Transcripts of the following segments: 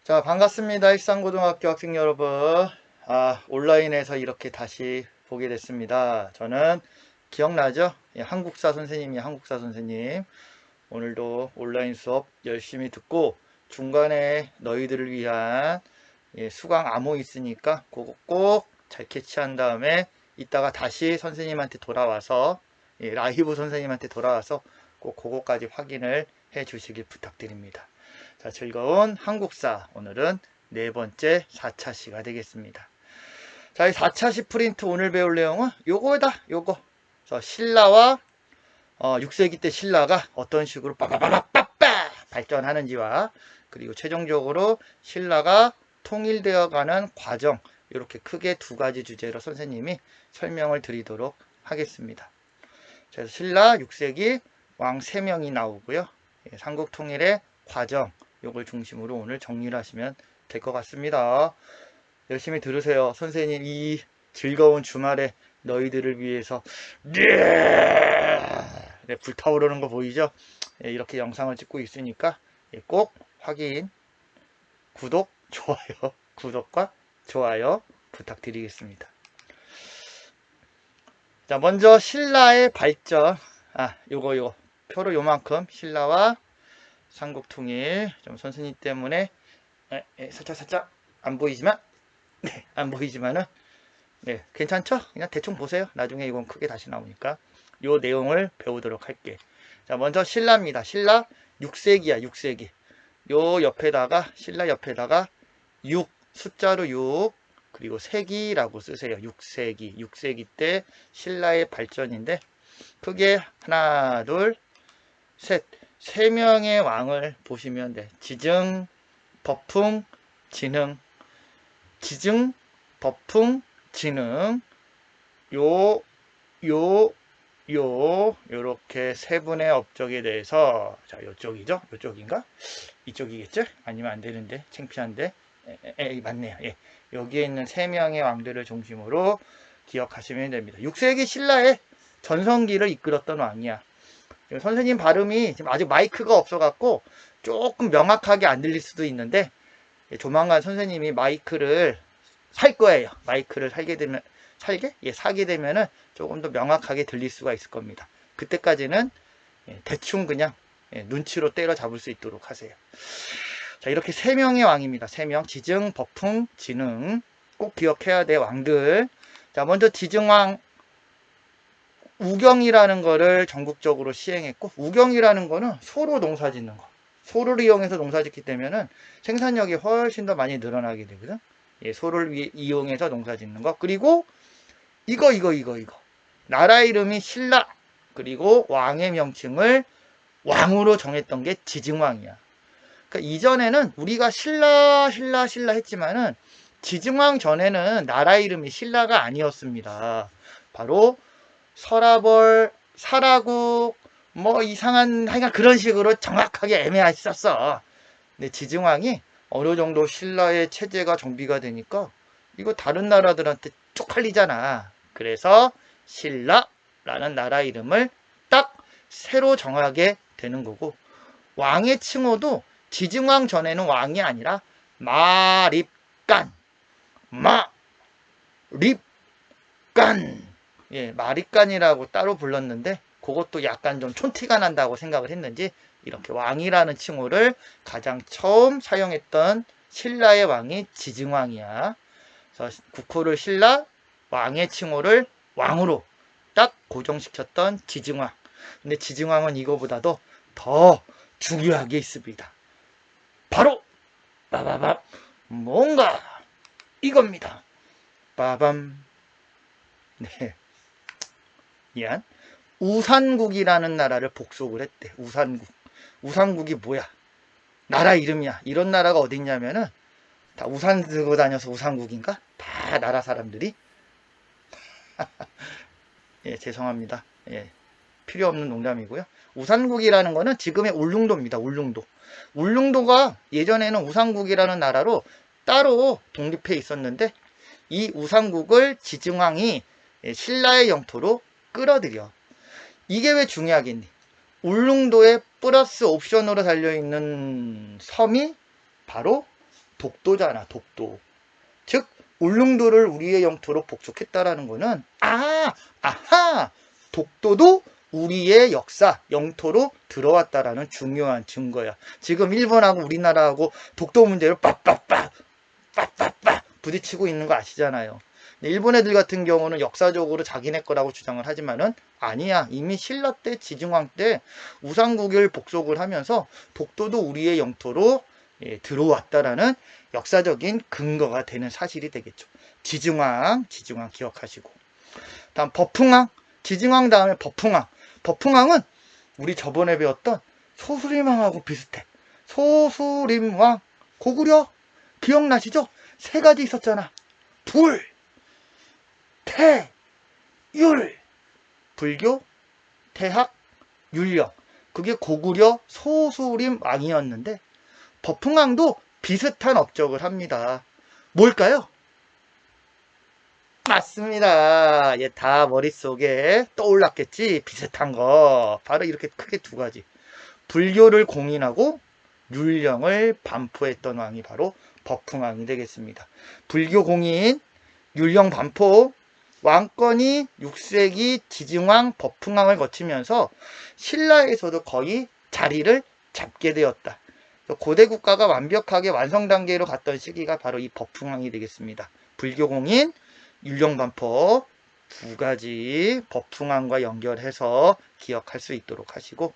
자, 반갑습니다. 익산고등학교 학생 여러분. 온라인에서 이렇게 다시 보게 됐습니다. 저는 기억나죠? 예, 한국사 선생님이 한국사 선생님. 오늘도 온라인 수업 열심히 듣고 중간에 너희들을 위한 수강 암호 있으니까 그거 꼭 잘 캐치한 다음에 이따가 다시 선생님한테 돌아와서 라이브 선생님한테 돌아와서 꼭 그거까지 확인을 해 주시길 부탁드립니다. 자, 즐거운 한국사. 오늘은 네 번째 4차 시가 되겠습니다. 자, 이 4차 시 프린트 오늘 배울 내용은 요거다, 요거. 그래서 신라와 6세기 때 신라가 어떤 식으로 빠바바바빠빠 발전하는지와 그리고 최종적으로 신라가 통일되어 가는 과정, 이렇게 크게 두 가지 주제로 선생님이 설명을 드리도록 하겠습니다. 그래서 신라 6세기 왕 3명이 나오고요. 삼국 통일의 과정, 요걸 중심으로 오늘 정리를 하시면 될 것 같습니다. 열심히 들으세요. 선생님 이 즐거운 주말에 너희들을 위해서 불타오르는 거 보이죠? 이렇게 영상을 찍고 있으니까 꼭 확인, 구독, 좋아요, 구독과 좋아요 부탁드리겠습니다. 자, 먼저 신라의 발전. 요거 표로 요만큼 신라와 삼국통일. 좀 선생님 때문에 살짝 안 보이지만 안 보이지만은 괜찮죠? 그냥 대충 보세요. 나중에 이건 크게 다시 나오니까 요 내용을 배우도록 할게. 자, 먼저 신라입니다. 신라 6세기야. 6세기. 요 옆에다가 신라 옆에다가 6 숫자로 6 그리고 세기라고 쓰세요. 6세기. 6세기 때 신라의 발전인데 크게 하나 둘 셋 세 명의 왕을 보시면 돼. 지증, 법풍, 진흥. 지증, 법풍, 진흥. 요렇게 세 분의 업적에 대해서, 자, 요쪽이죠? 요쪽인가? 이쪽이겠죠? 아니면 안 되는데, 창피한데. 맞네요. 예. 여기에 있는 세 명의 왕들을 중심으로 기억하시면 됩니다. 6세기 신라의 전성기를 이끌었던 왕이야. 선생님 발음이 지금 아직 마이크가 없어갖고 조금 명확하게 안 들릴 수도 있는데 조만간 선생님이 마이크를 살 거예요. 마이크를 사게 되면은 조금 더 명확하게 들릴 수가 있을 겁니다. 그때까지는 대충 그냥 눈치로 때려잡을 수 있도록 하세요. 자, 이렇게 세 명의 왕입니다. 세 명. 지증, 법풍, 진흥. 꼭 기억해야 돼, 왕들. 자, 먼저 지증왕 우경이라는 거를 전국적으로 시행했고, 우경이라는 거는 소로 농사 짓는 거. 소를 이용해서 농사 짓기 때문에 생산력이 훨씬 더 많이 늘어나게 되거든. 소를 이용해서 농사 짓는 거. 그리고 이거. 나라 이름이 신라. 그리고 왕의 명칭을 왕으로 정했던 게 지증왕이야. 그러니까 이전에는 우리가 신라 했지만은 지증왕 전에는 나라 이름이 신라가 아니었습니다. 바로 서라벌, 사라국, 뭐 이상한 하여간 그런 식으로 정확하게 애매했었어. 근데 지증왕이 어느 정도 신라의 체제가 정비가 되니까 이거 다른 나라들한테 쪽팔리잖아. 그래서 신라라는 나라 이름을 딱 새로 정하게 되는 거고, 왕의 칭호도 지증왕 전에는 왕이 아니라 마립간, 마립간이라고 따로 불렀는데 그것도 약간 좀 촌티가 난다고 생각을 했는지 이렇게 왕이라는 칭호를 가장 처음 사용했던 신라의 왕이 지증왕이야. 그래서 국호를 신라, 왕의 칭호를 왕으로 딱 고정시켰던 지증왕. 근데 지증왕은 이거보다도 더 중요한 게 있습니다. 바로 빠바밤 뭔가 이겁니다. 빠밤. 네. 미안. 우산국이라는 나라를 복속을 했대. 우산국이 뭐야? 나라 이름이야. 이런 나라가 어디 있냐면은 다 우산 들고 다녀서 우산국인가? 다 나라 사람들이. 죄송합니다. 필요 없는 농담이고요. 우산국이라는 거는 지금의 울릉도입니다. 울릉도가 예전에는 우산국이라는 나라로 따로 독립해 있었는데 이 우산국을 지증왕이 신라의 영토로 끌어들여. 이게 왜 중요하겠니? 울릉도에 플러스 옵션으로 달려있는 섬이 바로 독도잖아, 독도. 즉 울릉도를 우리의 영토로 복속했다라는 거는 아하 독도도 우리의 역사 영토로 들어왔다라는 중요한 증거야. 지금 일본하고 우리나라하고 독도 문제로 빡빡빡 부딪히고 있는 거 아시잖아요. 일본 애들 같은 경우는 역사적으로 자기네 거라고 주장을 하지만은 아니야. 이미 신라 때 지중왕 때 우상국을 복속을 하면서 독도도 우리의 영토로 들어왔다라는 역사적인 근거가 되는 사실이 되겠죠. 지중왕 기억하시고. 다음 버풍왕, 지중왕 다음에 버풍왕. 버풍왕은 우리 저번에 배웠던 소수림왕하고 비슷해. 소수림왕, 고구려 기억나시죠? 세 가지 있었잖아. 불, 태, 율. 불교, 태학, 율령. 그게 고구려 소수림 왕이었는데 버풍왕도 비슷한 업적을 합니다. 뭘까요? 맞습니다. 다 머릿속에 떠올랐겠지. 비슷한 거. 바로 이렇게 크게 두 가지. 불교를 공인하고 율령을 반포했던 왕이 바로 버풍왕이 되겠습니다. 불교 공인, 율령 반포, 왕권이 6세기 지중왕 버풍왕을 거치면서 신라에서도 거의 자리를 잡게 되었다. 고대 국가가 완벽하게 완성 단계로 갔던 시기가 바로 이 버풍왕이 되겠습니다. 불교 공인, 율령 반포 두 가지 버풍왕과 연결해서 기억할 수 있도록 하시고,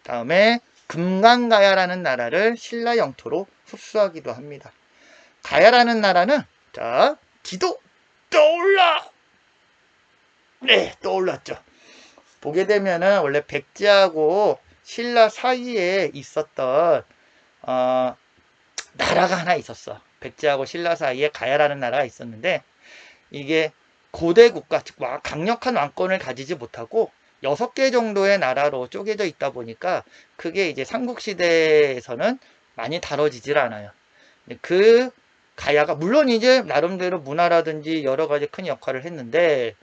다음에 금강가야라는 나라를 신라 영토로 흡수하기도 합니다. 가야라는 나라는 자 지도 떠올라. 네, 떠올랐죠. 보게 되면은 원래 백제하고 신라 사이에 있었던 나라가 하나 있었어. 백제하고 신라 사이에 가야라는 나라가 있었는데 이게 고대 국가, 즉 강력한 왕권을 가지지 못하고 6개 정도의 나라로 쪼개져 있다 보니까 그게 이제 삼국시대에서는 많이 다뤄지질 않아요. 그 가야가 물론 이제 나름대로 문화라든지 여러 가지 큰 역할을 했는데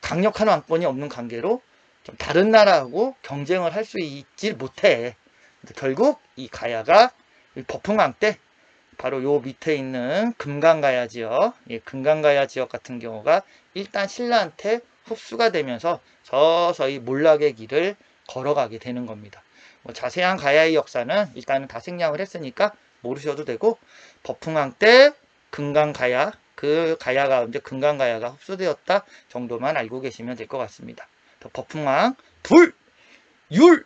강력한 왕권이 없는 관계로 좀 다른 나라하고 경쟁을 할 수 있지 못해. 결국 이 가야가 버풍왕 때 바로 요 밑에 있는 금강가야 지역, 금강가야 지역 같은 경우가 일단 신라한테 흡수가 되면서 서서히 몰락의 길을 걸어가게 되는 겁니다. 자세한 가야의 역사는 일단은 다 생략을 했으니까 모르셔도 되고, 버풍왕 때 금강가야, 그 가야가 이제 금강가야가 흡수되었다 정도만 알고 계시면 될 것 같습니다. 버풍왕 불, 율,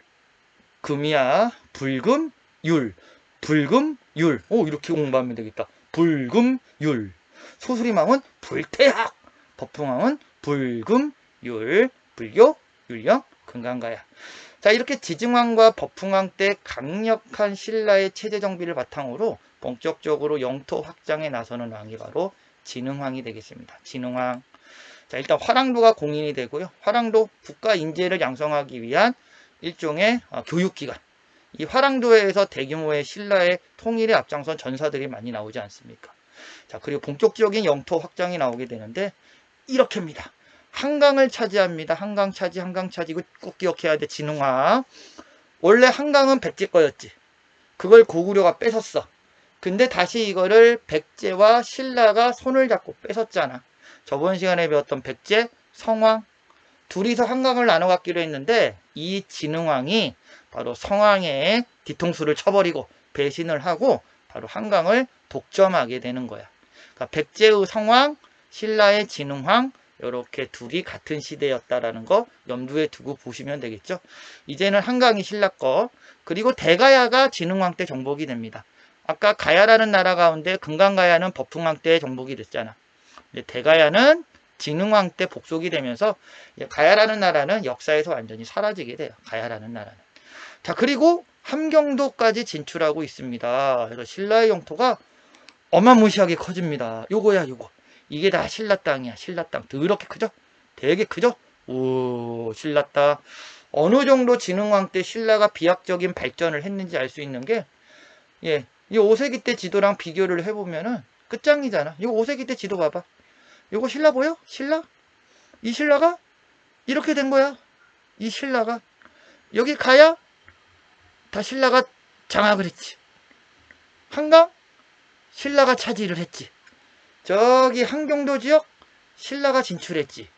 금이야. 불금, 율. 불금, 율. 이렇게 공부하면 되겠다. 불금, 율. 소수림왕은 불태학. 버풍왕은 불금, 율. 불교, 율령, 금강가야. 자, 이렇게 지증왕과 버풍왕 때 강력한 신라의 체제 정비를 바탕으로 본격적으로 영토 확장에 나서는 왕이 바로 진흥왕이 되겠습니다. 진흥왕. 자, 일단 화랑도가 공인이 되고요. 화랑도 국가 인재를 양성하기 위한 일종의 교육기관. 이 화랑도에서 대규모의 신라의 통일에 앞장선 전사들이 많이 나오지 않습니까? 자, 그리고 본격적인 영토 확장이 나오게 되는데 이렇게입니다. 한강을 차지합니다. 한강 차지. 이거 꼭 기억해야 돼. 진흥왕. 원래 한강은 백제 거였지. 그걸 고구려가 뺏었어. 근데 다시 이거를 백제와 신라가 손을 잡고 뺏었잖아. 저번 시간에 배웠던 백제, 성왕 둘이서 한강을 나눠 갖기로 했는데 이 진흥왕이 바로 성왕의 뒤통수를 쳐버리고 배신을 하고 바로 한강을 독점하게 되는 거야. 그러니까 백제의 성왕, 신라의 진흥왕, 이렇게 둘이 같은 시대였다라는 거 염두에 두고 보시면 되겠죠. 이제는 한강이 신라 거, 그리고 대가야가 진흥왕 때 정복이 됩니다. 아까 가야라는 나라 가운데 금강가야는 버풍왕 때 정복이 됐잖아. 대가야는 진흥왕 때 복속이 되면서 가야라는 나라는 역사에서 완전히 사라지게 돼요. 가야라는 나라는. 자, 그리고 함경도까지 진출하고 있습니다. 그래서 신라의 영토가 어마무시하게 커집니다. 요거야, 요거. 이게 다 신라 땅이야. 신라 땅. 더럽게 크죠? 되게 크죠? 오, 신라 땅. 어느 정도 진흥왕 때 신라가 비약적인 발전을 했는지 알 수 있는 게, 이 5세기 때 지도랑 비교를 해보면은 끝장이잖아. 이거 5세기 때 지도 봐봐. 이거 신라 보여? 신라? 이 신라가 이렇게 된 거야. 이 신라가. 여기 가야 다 신라가 장악을 했지. 한강? 신라가 차지를 했지. 저기 한경도 지역 신라가 진출했지.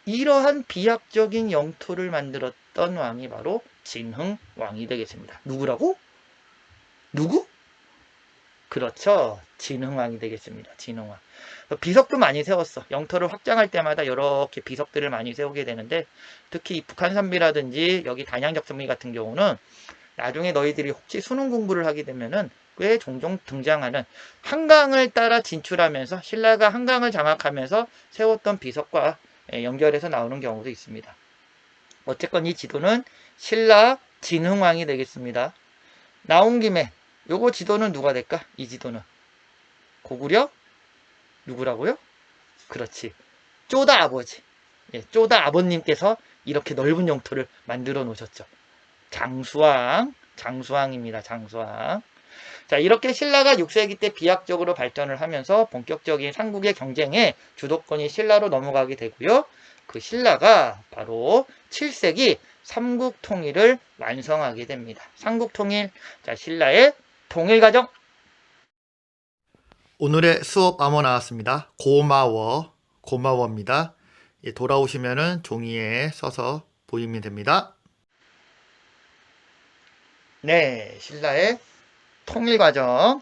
이러한 비약적인 영토를 만들었던 왕이 바로 진흥왕이 되겠습니다. 누구라고? 누구? 그렇죠. 진흥왕이 되겠습니다. 진흥왕. 비석도 많이 세웠어. 영토를 확장할 때마다 이렇게 비석들을 많이 세우게 되는데, 특히 북한산비라든지 여기 단양적성리 같은 경우는 나중에 너희들이 혹시 수능 공부를 하게 되면은 꽤 종종 등장하는, 한강을 따라 진출하면서 신라가 한강을 장악하면서 세웠던 비석과 연결해서 나오는 경우도 있습니다. 어쨌건 이 지도는 신라 진흥왕이 되겠습니다. 나온 김에 요거 지도는 누가 될까? 이 지도는 고구려? 누구라고요? 그렇지, 쪼다 아버지. 쪼다 아버님께서 이렇게 넓은 영토를 만들어 놓으셨죠. 장수왕입니다. 장수왕. 자, 이렇게 신라가 6세기 때 비약적으로 발전을 하면서 본격적인 삼국의 경쟁에 주도권이 신라로 넘어가게 되고요. 그 신라가 바로 7세기 삼국 통일을 완성하게 됩니다. 삼국 통일, 자, 신라의 통일 과정. 오늘의 수업 암호 나왔습니다. 고마워입니다. 돌아오시면은 종이에 써서 보이면 됩니다. 네, 신라의 통일 과정.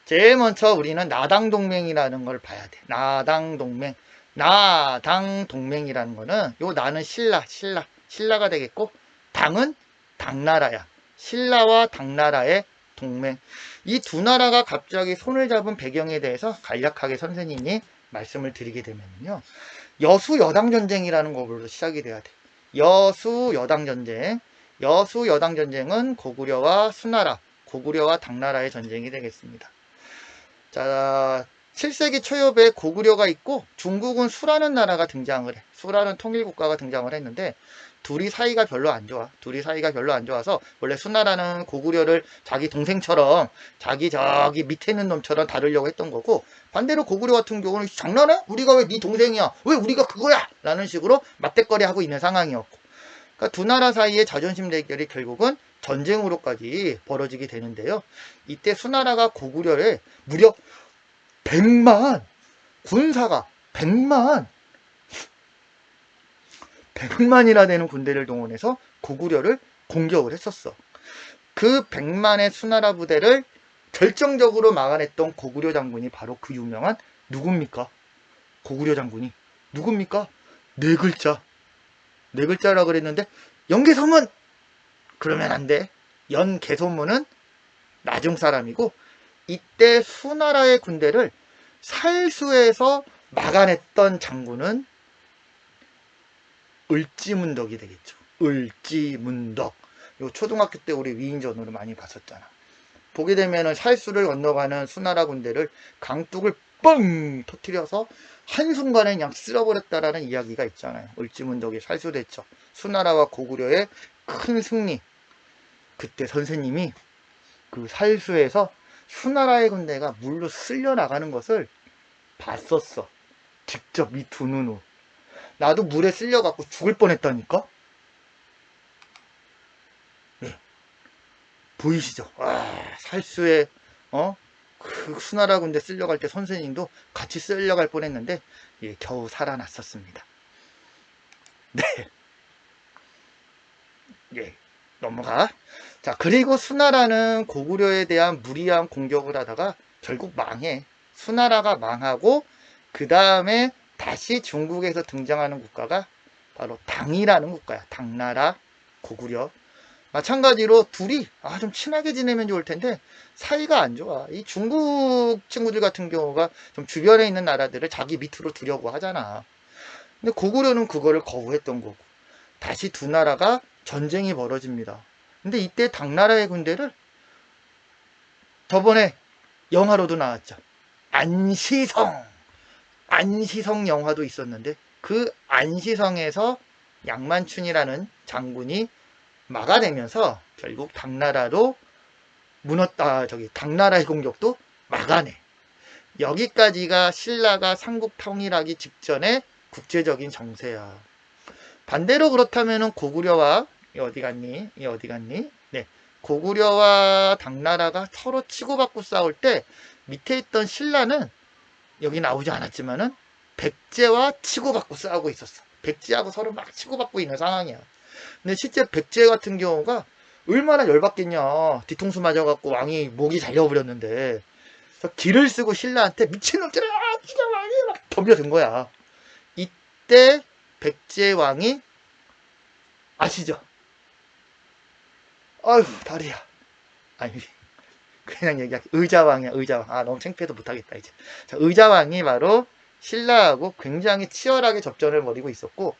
제일 먼저 우리는 나당동맹이라는 걸 봐야 돼. 나당동맹. 나당동맹이라는 거는, 요 나는 신라가 되겠고, 당은 당나라야. 신라와 당나라의 동맹. 이 두 나라가 갑자기 손을 잡은 배경에 대해서 간략하게 선생님이 말씀을 드리게 되면요. 여수여당전쟁이라는 것으로 시작이 돼야 돼. 여수여당전쟁. 여수여당전쟁은 고구려와 수나라, 고구려와 당나라의 전쟁이 되겠습니다. 자, 7세기 초엽에 고구려가 있고 중국은 수라는 나라가 등장을 해. 수라는 통일국가가 등장을 했는데 둘이 사이가 별로 안 좋아. 둘이 사이가 별로 안 좋아서, 원래 수나라는 고구려를 자기 동생처럼, 자기 저기 밑에 있는 놈처럼 다루려고 했던 거고, 반대로 고구려 같은 경우는 장난해? 우리가 왜 네 동생이야? 왜 우리가 그거야? 라는 식으로 맞대거리 하고 있는 상황이었고, 그러니까 두 나라 사이의 자존심 대결이 결국은 전쟁으로까지 벌어지게 되는데요. 이때 수나라가 고구려에 무려 100만, 군사가 100만이나 되는 군대를 동원해서 고구려를 공격을 했었어. 그 100만의 수나라 부대를 결정적으로 막아냈던 고구려 장군이 바로 그 유명한 누굽니까? 고구려 장군이 누굽니까? 네 글자. 네 글자라 그랬는데, 연개소문! 그러면 안 돼. 연개소문은 나중 사람이고, 이때 수나라의 군대를 살수에서 막아냈던 장군은 을지문덕이 되겠죠. 을지문덕. 요 초등학교 때 우리 위인전으로 많이 봤었잖아. 보게 되면은 살수를 건너가는 수나라 군대를 강둑을 뻥 터뜨려서 한순간에 그냥 쓸어버렸다라는 이야기가 있잖아요. 을지문덕이 살수됐죠. 수나라와 고구려의 큰 승리. 그때 선생님이 그 살수에서 수나라의 군대가 물로 쓸려 나가는 것을 봤었어. 직접 이 두 눈으로. 나도 물에 쓸려갖고 죽을 뻔했다니까. 네. 보이시죠? 살수에 그 수나라 군대 쓸려갈 때 선생님도 같이 쓸려갈 뻔했는데, 겨우 살아났었습니다. 네. 넘어가. 자, 그리고 수나라는 고구려에 대한 무리한 공격을 하다가 결국 망해. 수나라가 망하고, 그 다음에 다시 중국에서 등장하는 국가가 바로 당이라는 국가야. 당나라, 고구려. 마찬가지로 둘이 좀 친하게 지내면 좋을 텐데 사이가 안 좋아. 이 중국 친구들 같은 경우가 좀 주변에 있는 나라들을 자기 밑으로 두려고 하잖아. 근데 고구려는 그거를 거부했던 거고, 다시 두 나라가 전쟁이 벌어집니다. 근데 이때 당나라의 군대를, 저번에 영화로도 나왔죠. 안시성 영화도 있었는데, 그 안시성에서 양만춘이라는 장군이 막아내면서 결국 당나라로 당나라의 공격도 막아내. 여기까지가 신라가 삼국 통일하기 직전의 국제적인 정세야. 반대로 그렇다면은 고구려와 어디 갔니? 네. 고구려와 당나라가 서로 치고받고 싸울 때 밑에 있던 신라는 여기 나오지 않았지만은 백제와 치고받고 싸우고 있었어. 백제하고 서로 막 치고받고 있는 상황이야. 근데 실제 백제 같은 경우가 얼마나 열받겠냐. 뒤통수 맞아갖고 왕이 목이 잘려버렸는데 기를 쓰고 신라한테 미친놈들아 그냥 왕이 막 덤벼든 거야. 이때 백제 왕이 아시죠? 아휴 다리야. 아니 그냥 얘기할게. 의자왕이야 의자왕. 아 너무 창피해도 못하겠다 이제. 자, 의자왕이 바로 신라하고 굉장히 치열하게 접전을 벌이고 있었고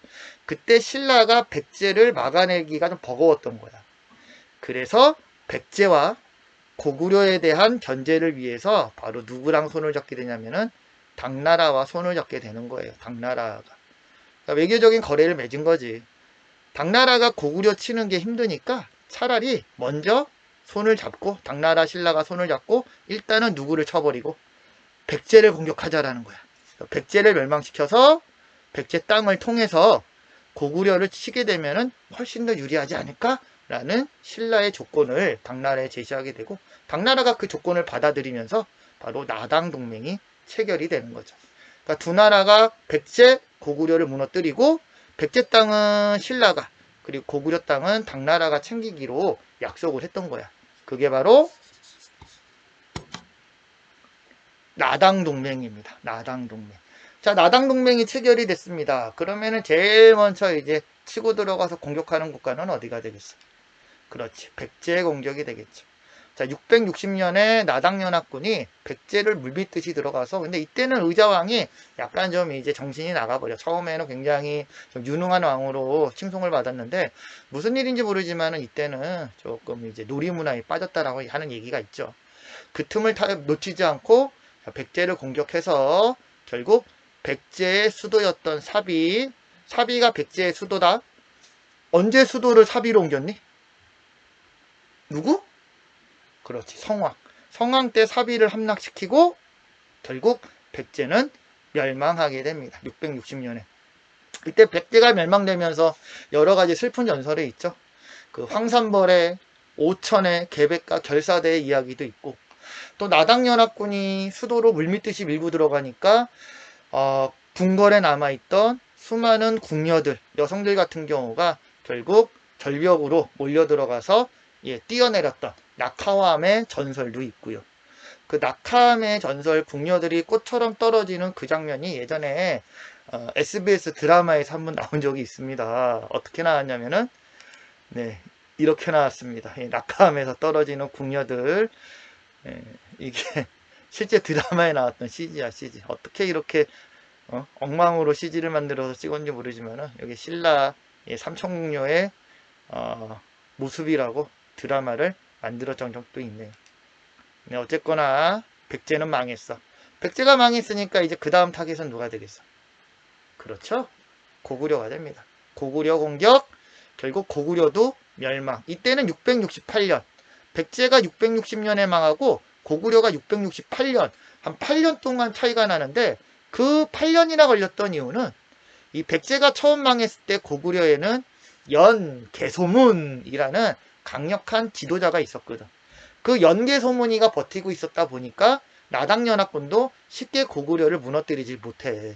그때 신라가 백제를 막아내기가 좀 버거웠던 거야. 그래서 백제와 고구려에 대한 견제를 위해서 바로 누구랑 손을 잡게 되냐면은 당나라와 손을 잡게 되는 거예요. 당나라가. 그러니까 외교적인 거래를 맺은 거지. 당나라가 고구려 치는 게 힘드니까 차라리 먼저 손을 잡고 당나라 신라가 손을 잡고 일단은 누구를 쳐버리고 백제를 공격하자라는 거야. 백제를 멸망시켜서 백제 땅을 통해서 고구려를 치게 되면은 훨씬 더 유리하지 않을까라는 신라의 조건을 당나라에 제시하게 되고 당나라가 그 조건을 받아들이면서 바로 나당 동맹이 체결이 되는 거죠. 그러니까 두 나라가 백제, 고구려를 무너뜨리고 백제 땅은 신라가 그리고 고구려 땅은 당나라가 챙기기로 약속을 했던 거야. 그게 바로 나당 동맹입니다. 나당 동맹. 자, 나당 동맹이 체결이 됐습니다. 그러면은 제일 먼저 이제 치고 들어가서 공격하는 국가는 어디가 되겠어? 그렇지. 백제 공격이 되겠죠. 자, 660년에 나당연합군이 백제를 물밀듯이 들어가서 근데 이때는 의자왕이 약간 좀 이제 정신이 나가버려. 처음에는 굉장히 좀 유능한 왕으로 칭송을 받았는데 무슨 일인지 모르지만은 이때는 조금 이제 놀이문화에 빠졌다라고 하는 얘기가 있죠. 그 틈을 놓치지 않고 백제를 공격해서 결국 백제의 수도였던 사비가 백제의 수도다. 언제 수도를 사비로 옮겼니? 누구? 그렇지, 성왕. 성왕 때 사비를 함락시키고 결국 백제는 멸망하게 됩니다. 660년에. 이때 백제가 멸망되면서 여러 가지 슬픈 전설이 있죠. 그 황산벌의 오천의 계백과 결사대의 이야기도 있고 또 나당연합군이 수도로 물밀듯이 밀고 들어가니까 궁궐에 남아있던 수많은 궁녀들, 여성들 같은 경우가 결국 절벽으로 몰려 들어가서 뛰어내렸던 낙하암의 전설도 있고요. 그 낙하암의 전설 궁녀들이 꽃처럼 떨어지는 그 장면이 예전에 SBS 드라마에서 한번 나온 적이 있습니다. 어떻게 나왔냐면은 네 이렇게 나왔습니다. 낙하암에서 떨어지는 궁녀들 이게 실제 드라마에 나왔던 CG야 CG. 어떻게 이렇게 엉망으로 CG를 만들어서 찍었는지 모르지만은 여기 신라 삼천궁녀의 모습이라고 드라마를 만들었던 적도 있네요. 네, 어쨌거나 백제는 망했어. 백제가 망했으니까 이제 그 다음 타겟은 누가 되겠어? 그렇죠? 고구려가 됩니다. 고구려 공격, 결국 고구려도 멸망. 이때는 668년. 백제가 660년에 망하고 고구려가 668년. 한 8년 동안 차이가 나는데 그 8년이나 걸렸던 이유는 이 백제가 처음 망했을 때 고구려에는 연개소문이라는 강력한 지도자가 있었거든. 그 연개소문이가 버티고 있었다 보니까 나당연합군도 쉽게 고구려를 무너뜨리지 못해.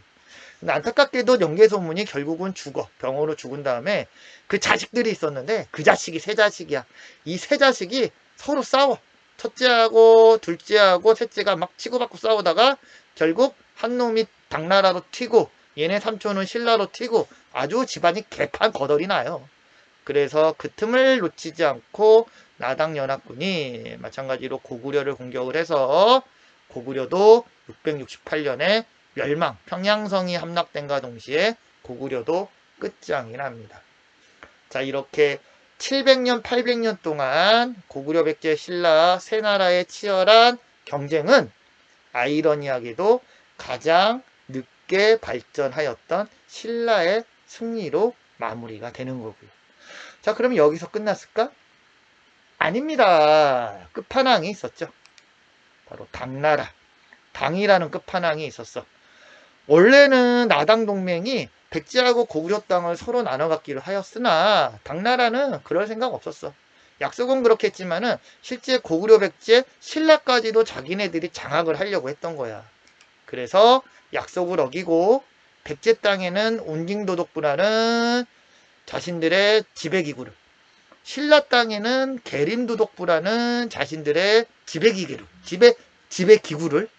근데 안타깝게도 연개소문이 결국은 죽어. 병으로 죽은 다음에 그 자식들이 있었는데 그 자식이 세 자식이야. 이 세 자식이 서로 싸워. 첫째하고 둘째하고 셋째가 막 치고받고 싸우다가 결국 한 놈이 당나라로 튀고 얘네 삼촌은 신라로 튀고 아주 집안이 개판 거덜이 나요. 그래서 그 틈을 놓치지 않고 나당연합군이 마찬가지로 고구려를 공격을 해서 고구려도 668년에 멸망, 평양성이 함락된과 동시에 고구려도 끝장이 납니다. 자, 이렇게 700년, 800년 동안 고구려, 백제, 신라 세 나라의 치열한 경쟁은 아이러니하게도 가장 늦게 발전하였던 신라의 승리로 마무리가 되는 거고요. 자, 그럼 여기서 끝났을까? 아닙니다. 끝판왕이 있었죠. 바로 당나라. 당이라는 끝판왕이 있었어. 원래는 나당 동맹이 백제하고 고구려 땅을 서로 나눠 갖기로 하였으나 당나라는 그럴 생각 없었어. 약속은 그렇게 했지만은 실제 고구려 백제 신라까지도 자기네들이 장악을 하려고 했던 거야. 그래서 약속을 어기고 백제 땅에는 온징도독부라는 자신들의 지배기구를, 신라 땅에는 계림도독부라는 자신들의 지배기구를,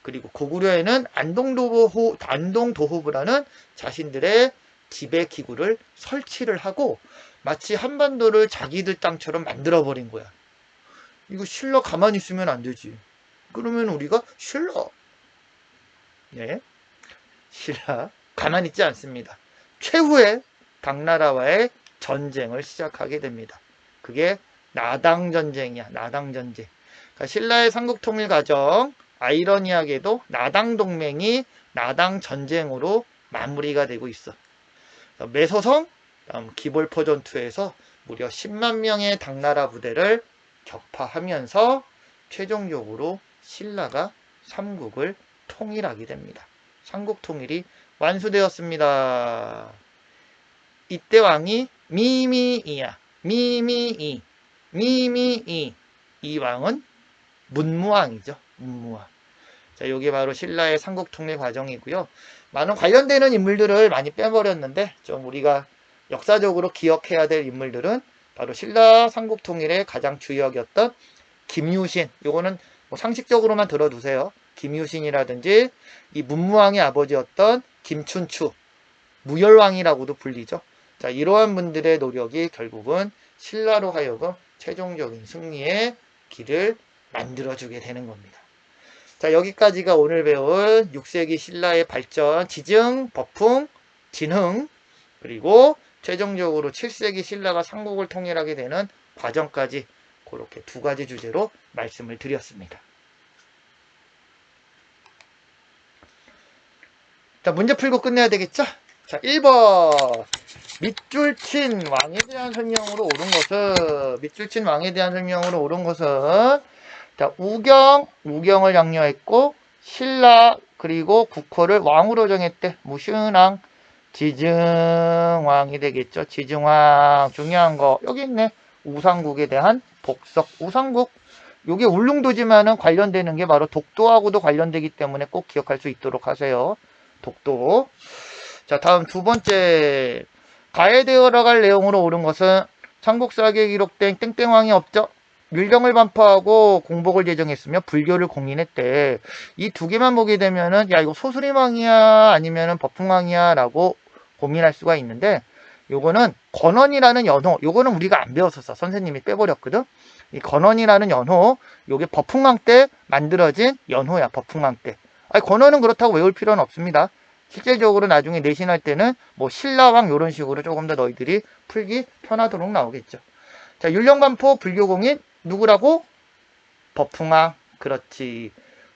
그리고 고구려에는 안동도호부라는 자신들의 지배기구를 설치를 하고 마치 한반도를 자기들 땅처럼 만들어버린 거야. 이거 신라 가만히 있으면 안 되지. 그러면 우리가 네, 신라 가만히 있지 않습니다. 최후의 당나라와의 전쟁을 시작하게 됩니다. 그게 나당전쟁이야. 나당전쟁. 그러니까 신라의 삼국통일 과정, 아이러니하게도 나당동맹이 나당전쟁으로 마무리가 되고 있어. 매소성, 다음 기볼포전투에서 무려 10만 명의 당나라 부대를 격파하면서 최종적으로 신라가 삼국을 통일하게 됩니다. 삼국통일이 완수되었습니다. 이때 왕이 미미이야. 미미이. 이 왕은 문무왕이죠. 문무왕. 자, 이게 바로 신라의 삼국통일 과정이고요. 많은 관련되는 인물들을 많이 빼버렸는데 좀 우리가 역사적으로 기억해야 될 인물들은 바로 신라 삼국통일의 가장 주역이었던 김유신. 요거는 뭐 상식적으로만 들어두세요. 김유신이라든지 이 문무왕의 아버지였던 김춘추, 무열왕이라고도 불리죠. 자, 이러한 분들의 노력이 결국은 신라로 하여금 최종적인 승리의 길을 만들어주게 되는 겁니다. 자, 여기까지가 오늘 배운 6세기 신라의 발전, 지증, 법풍, 진흥, 그리고 최종적으로 7세기 신라가 삼국을 통일하게 되는 과정까지 그렇게 두 가지 주제로 말씀을 드렸습니다. 자, 문제 풀고 끝내야 되겠죠? 자, 1번. 밑줄친 왕에 대한 설명으로 옳은 것은, 자, 우경을 양려했고, 신라, 그리고 국호를 왕으로 정했대. 무신왕, 지증왕이 되겠죠. 지증왕, 중요한 거. 여기 있네. 우상국에 대한 복석. 우상국. 요게 울릉도지만은 관련되는 게 바로 독도하고도 관련되기 때문에 꼭 기억할 수 있도록 하세요. 독도. 자, 다음 두 번째. 가에 들어갈 내용으로 옳은 것은 삼국사기에 기록된 땡땡왕이 없죠. 율령을 반포하고 공복을 제정했으며 불교를 공인했대. 이 두 개만 보게 되면은 야, 이거 소수림왕이야 아니면은 법흥왕이야 라고 고민할 수가 있는데, 요거는 건원이라는 연호, 요거는 우리가 안 배웠었어. 선생님이 빼버렸거든. 이 건원이라는 연호, 요게 법흥왕 때 만들어진 연호야. 법흥왕 때. 아니, 건원은 그렇다고 외울 필요는 없습니다. 실제적으로 나중에 내신할 때는 뭐 신라왕 요런 식으로 조금 더 너희들이 풀기 편하도록 나오겠죠. 자, 율령반포 불교공인 누구라고? 법흥왕. 그렇지.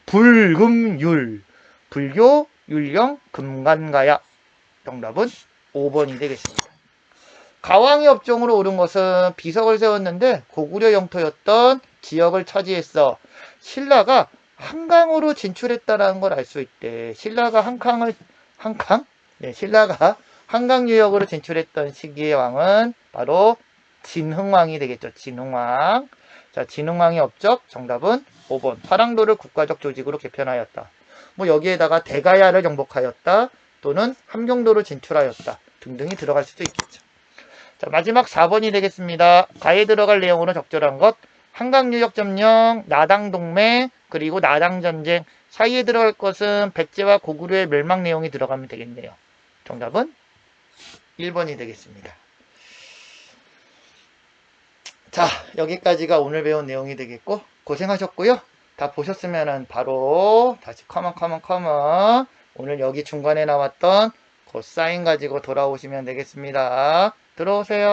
불금율. 불교 율령 금관가야. 정답은 5번이 되겠습니다. 가왕의 업종으로 옳은 것은 비석을 세웠는데 고구려 영토였던 지역을 차지했어. 신라가 한강으로 진출했다라는 걸 알 수 있대. 신라가 신라가 한강 유역으로 진출했던 시기의 왕은 바로 진흥왕이 되겠죠. 진흥왕. 자, 진흥왕의 업적 정답은 5번. 화랑도를 국가적 조직으로 개편하였다. 뭐 여기에다가 대가야를 정복하였다. 또는 함경도로 진출하였다. 등등이 들어갈 수도 있겠죠. 자, 마지막 4번이 되겠습니다. 가에 들어갈 내용으로 적절한 것. 한강 유역 점령, 나당 동맹, 그리고 나당 전쟁. 사이에 들어갈 것은 백제와 고구려의 멸망 내용이 들어가면 되겠네요. 정답은 1번이 되겠습니다. 자, 여기까지가 오늘 배운 내용이 되겠고, 고생하셨고요. 다 보셨으면 바로 다시 컴온. 오늘 여기 중간에 나왔던 그 사인 가지고 돌아오시면 되겠습니다. 들어오세요.